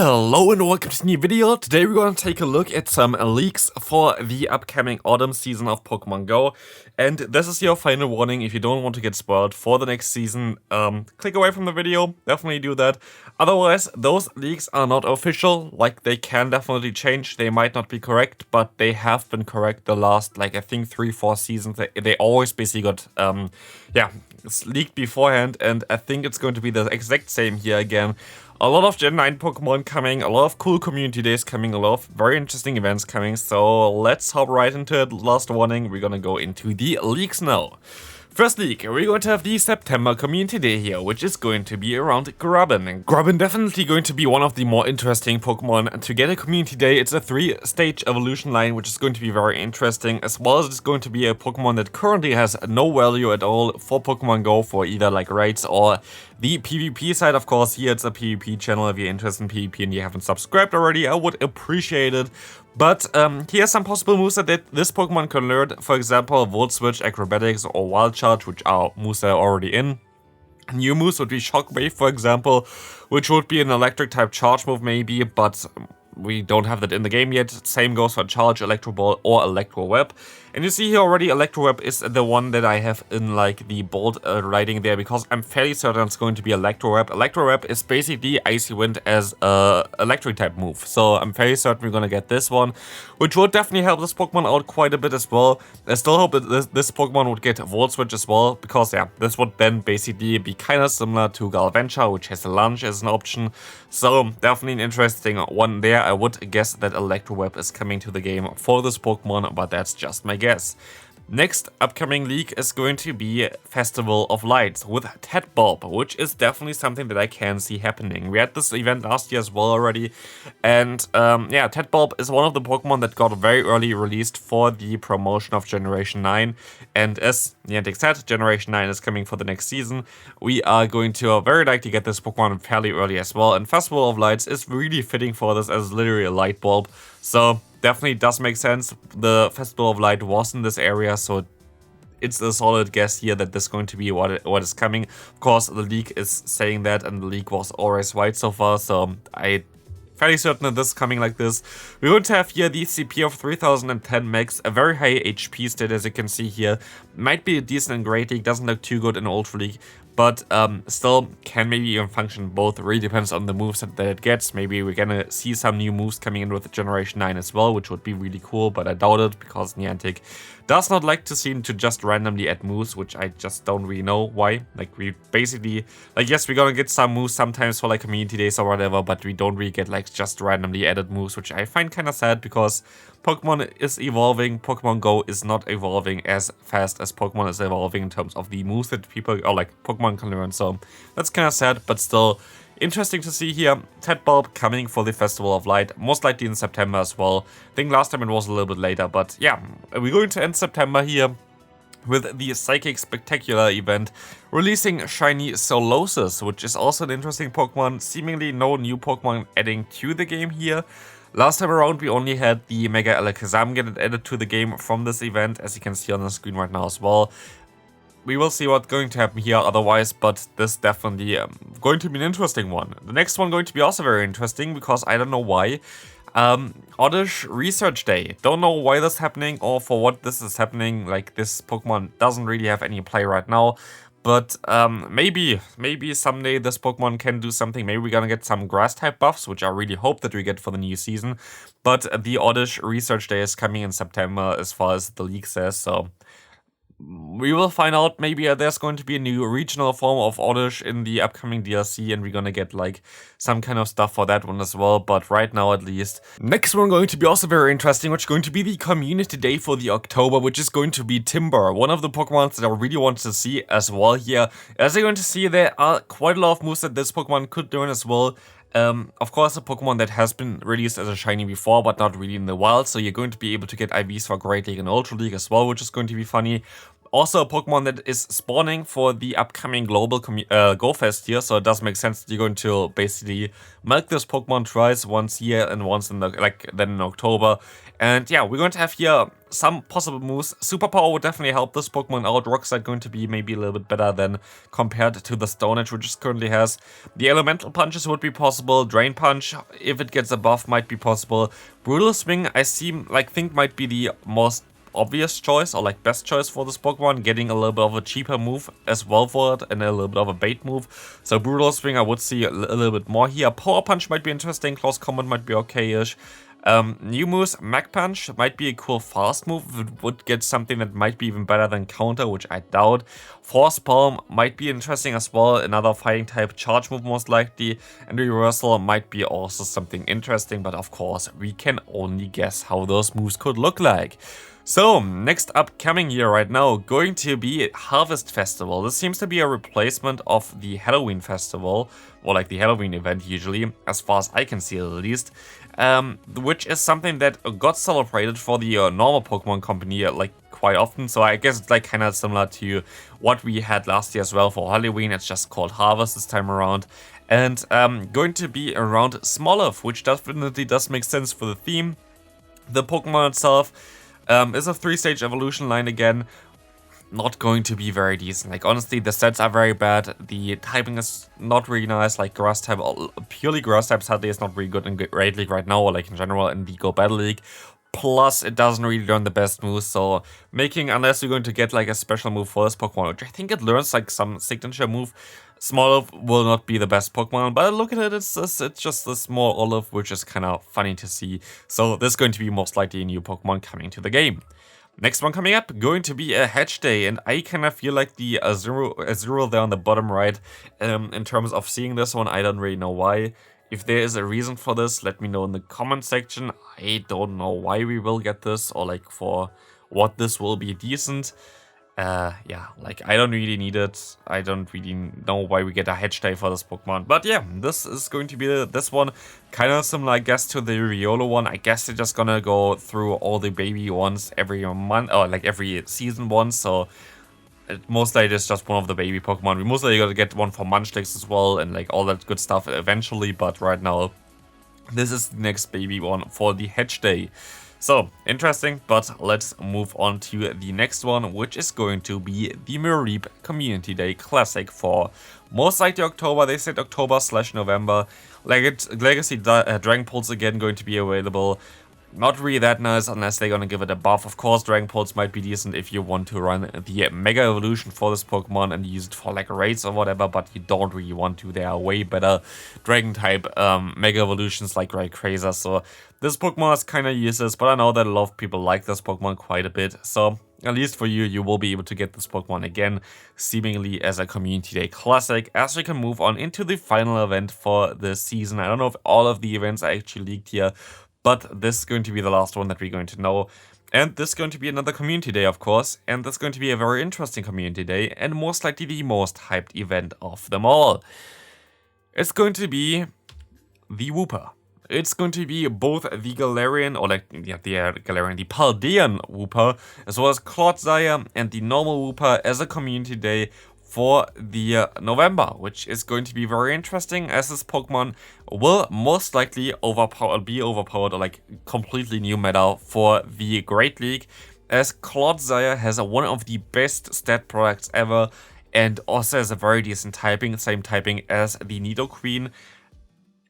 Hello and welcome to a new video. Today we're going to take a look at some leaks for the upcoming autumn season of Pokemon Go. And this is your final warning. If you don't want to get spoiled for the next season, click away from the video. Definitely do that. Otherwise, those leaks are not official. Like, they can definitely change. They might not be correct, but they have been correct the last, like, I think 3-4 seasons. They always basically got, it's leaked beforehand. And I think it's going to be the exact same here again. A lot of Gen 9 Pokemon coming, a lot of cool community days coming, a lot of very interesting events coming, so let's hop right into it. Last warning, we're gonna go into the leaks now. First leak, we're going to have the September community day here, which is going to be around Grubbin. And Grubbin definitely going to be one of the more interesting Pokemon. To get a community day, it's a 3-stage evolution line, which is going to be very interesting, as well as it's going to be a Pokemon that currently has no value at all for Pokemon Go, for either like raids or the PvP side. Of course, here it's a PvP channel. If you're interested in PvP and you haven't subscribed already, I would appreciate it. But here are some possible moves that this Pokemon can learn. For example, Volt Switch, Acrobatics, or Wild Charge, which are moves that are already in. New moves would be Shockwave, for example, which would be an electric type charge move maybe, but we don't have that in the game yet. Same goes for Charge, Electro Ball, or Electro Web. And you see here already, Electro Web is the one that I have in like the bold writing there, because I'm fairly certain it's going to be Electro Web. Electro Web is basically Icy Wind as a electric type move. So I'm fairly certain we're gonna get this one, which would definitely help this Pokemon out quite a bit as well. I still hope that this Pokemon would get Volt Switch as well, because yeah, this would then basically be kind of similar to Galvantula, which has a Lunge as an option. So definitely an interesting one there. I would guess that Electro Web is coming to the game for this Pokemon, but that's just my guess. Next upcoming leak is going to be Festival of Lights with Tadbulb, which is definitely something that I can see happening. We had this event last year as well already, and yeah, Tadbulb is one of the Pokemon that got very early released for the promotion of Generation 9, and as Niantic said, Generation 9 is coming for the next season. We are going to very likely get this Pokemon fairly early as well, and Festival of Lights is really fitting for this as literally a light bulb, so definitely does make sense. The Festival of Light was in this area, so it's a solid guess here that this is going to be what is coming. Of course, the leak is saying that, and the leak was always right so far, so I'm fairly certain that this is coming like this. We're going to have here the CP of 3010 max, a very high HP stat as you can see here. Might be a decent in Great League, doesn't look too good in Ultra League, but still can maybe even function both. Really depends on the moves that it gets. Maybe we're gonna see some new moves coming in with Generation 9 as well, which would be really cool, but I doubt it, because Niantic does not like to seem to just randomly add moves, which I just don't really know why. Like, we basically, like, yes, we're gonna get some moves sometimes for like community days or whatever, but we don't really get like just randomly added moves, which I find kind of sad, because Pokemon is evolving. Pokemon Go is not evolving as fast as Pokemon is evolving in terms of the moves that people, or like Pokemon can learn, so that's kind of sad, but still interesting to see here. Tadbulb coming for the Festival of Light, most likely in September as well. I think last time it was a little bit later, but yeah, we're going to end September here with the Psychic Spectacular event, releasing Shiny Solosis, which is also an interesting Pokemon. Seemingly no new Pokemon adding to the game here. Last time around, we only had the Mega Alakazam get added to the game from this event, as you can see on the screen right now as well. We will see what's going to happen here otherwise, but this definitely going to be an interesting one. The next one going to be also very interesting, because I don't know why. Oddish Research Day. Don't know why this is happening or for what this is happening. Like, this Pokemon doesn't really have any play right now. But maybe someday this Pokemon can do something. Maybe we're gonna get some grass type buffs, which I really hope that we get for the new season. But the Oddish Research Day is coming in September, as far as the leak says, so we will find out. Maybe there's going to be a new regional form of Oddish in the upcoming DLC, and we're gonna get like some kind of stuff for that one as well, but right now at least. Next one going to be also very interesting, which is going to be the community day for the October, which is going to be Timburr, one of the Pokemons that I really want to see as well here. As you're going to see, there are quite a lot of moves that this Pokemon could learn as well. Of course, a Pokemon that has been released as a shiny before, but not really in the wild, so you're going to be able to get IVs for Great League and Ultra League as well, which is going to be funny. Also a Pokemon that is spawning for the upcoming global Go Fest here, so it does make sense that you're going to basically milk this Pokemon twice, once here and once in then in October. And yeah, we're going to have here some possible moves. Superpower would definitely help this Pokemon out. Rock Slide going to be maybe a little bit better than compared to the Stone Edge, which it currently has. The Elemental Punches would be possible. Drain Punch, if it gets above, might be possible. Brutal Swing, I think might be the most obvious choice, or like best choice for this Pokemon, getting a little bit of a cheaper move as well for it, and a little bit of a bait move. So Brutal Swing I would see a little bit more here. Power Punch might be interesting, Close Combat might be okay-ish. New moves, Mach Punch might be a cool fast move. It would get something that might be even better than Counter, which I doubt. Force Palm might be interesting as well, another fighting type charge move most likely. And Reversal might be also something interesting, but of course we can only guess how those moves could look like. So, next upcoming year right now, going to be Harvest Festival. This seems to be a replacement of the Halloween Festival, or like the Halloween event usually, as far as I can see at least. Which is something that got celebrated for the normal Pokemon Company like quite often. So I guess it's like kind of similar to what we had last year as well for Halloween. It's just called Harvest this time around. And going to be around Smoliv, which definitely does make sense for the theme. The Pokemon itself is a 3-stage evolution line again. Not going to be very decent. Like, honestly, the stats are very bad. The typing is not really nice. Like, grass type, purely grass type sadly is not really good in Great League right now, or like in general in the Go Battle League. Plus, it doesn't really learn the best moves, so unless you're going to get like a special move for this Pokemon, which I think it learns like some signature move, Smoliv will not be the best Pokemon, but look at it, it's just a small olive, which is kind of funny to see. So this is going to be most likely a new Pokemon coming to the game. Next one coming up, going to be a Hatch Day, and I kind of feel like the Azurill there on the bottom right, in terms of seeing this one, I don't really know why. If there is a reason for this, let me know in the comment section. I don't know why we will get this, or like for what this will be decent. Yeah, like I don't really need it. I don't really know why we get a Hatch Day for this Pokemon. But yeah, this is going to be this one. Kind of similar, I guess, to the Riolo one. I guess they're just gonna go through all the baby ones every month, or like every season once. So it most likely is just one of the baby Pokemon. We most likely gotta get one for Munchlax as well, and like all that good stuff eventually. But right now, this is the next baby one for the Hatch Day. So, interesting, but let's move on to the next one, which is going to be the Mareep Community Day Classic for most likely October. They said October/November. Legacy Dragon Pulse again going to be available. Not really that nice unless they're gonna give it a buff. Of course, Dragon Pulse might be decent if you want to run the Mega Evolution for this Pokemon and use it for like raids or whatever, but you don't really want to. There are way better Dragon type Mega Evolutions like Rayquaza, so this Pokemon is kind of useless, but I know that a lot of people like this Pokemon quite a bit, so at least for you, you will be able to get this Pokemon again, seemingly as a Community Day Classic, as we can move on into the final event for the season. I don't know if all of the events are actually leaked here, but this is going to be the last one that we're going to know. And this is going to be another Community Day, of course. And this is going to be a very interesting Community Day, and most likely the most hyped event of them all. It's going to be the Wooper. It's going to be both the Galarian, or like, yeah, the Galarian, the Paldean Wooper, as well as Clodsire and the normal Wooper as a Community Day for the November, which is going to be very interesting, as this Pokemon will most likely be overpowered, or like completely new meta for the Great League, as Clodsire has one of the best stat products ever, and also has a very decent typing, same typing as the Nidoqueen.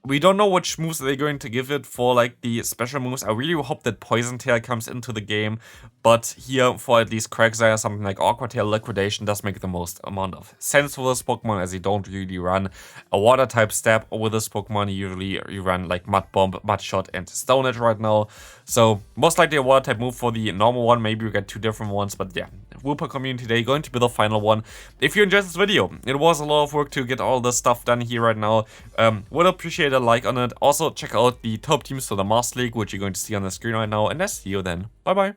We don't know which moves they're going to give it for like the special moves. I really hope that Poison Tail comes into the game, but here for at least Quagsire, something like Aqua Tail Liquidation does make the most amount of sense for this Pokemon, as you don't really run a water type stab with this Pokemon. Usually you run like Mud Bomb, Mud Shot, and Stone Edge right now. So most likely a water type move for the normal one. Maybe we get two different ones, but yeah. Wooper Community Day going to be the final one. If you enjoyed this video, it was a lot of work to get all this stuff done here right now. Would appreciate a like on it. Also check out the top teams for the Master League, which you're going to see on the screen right now, and I see you then. Bye bye.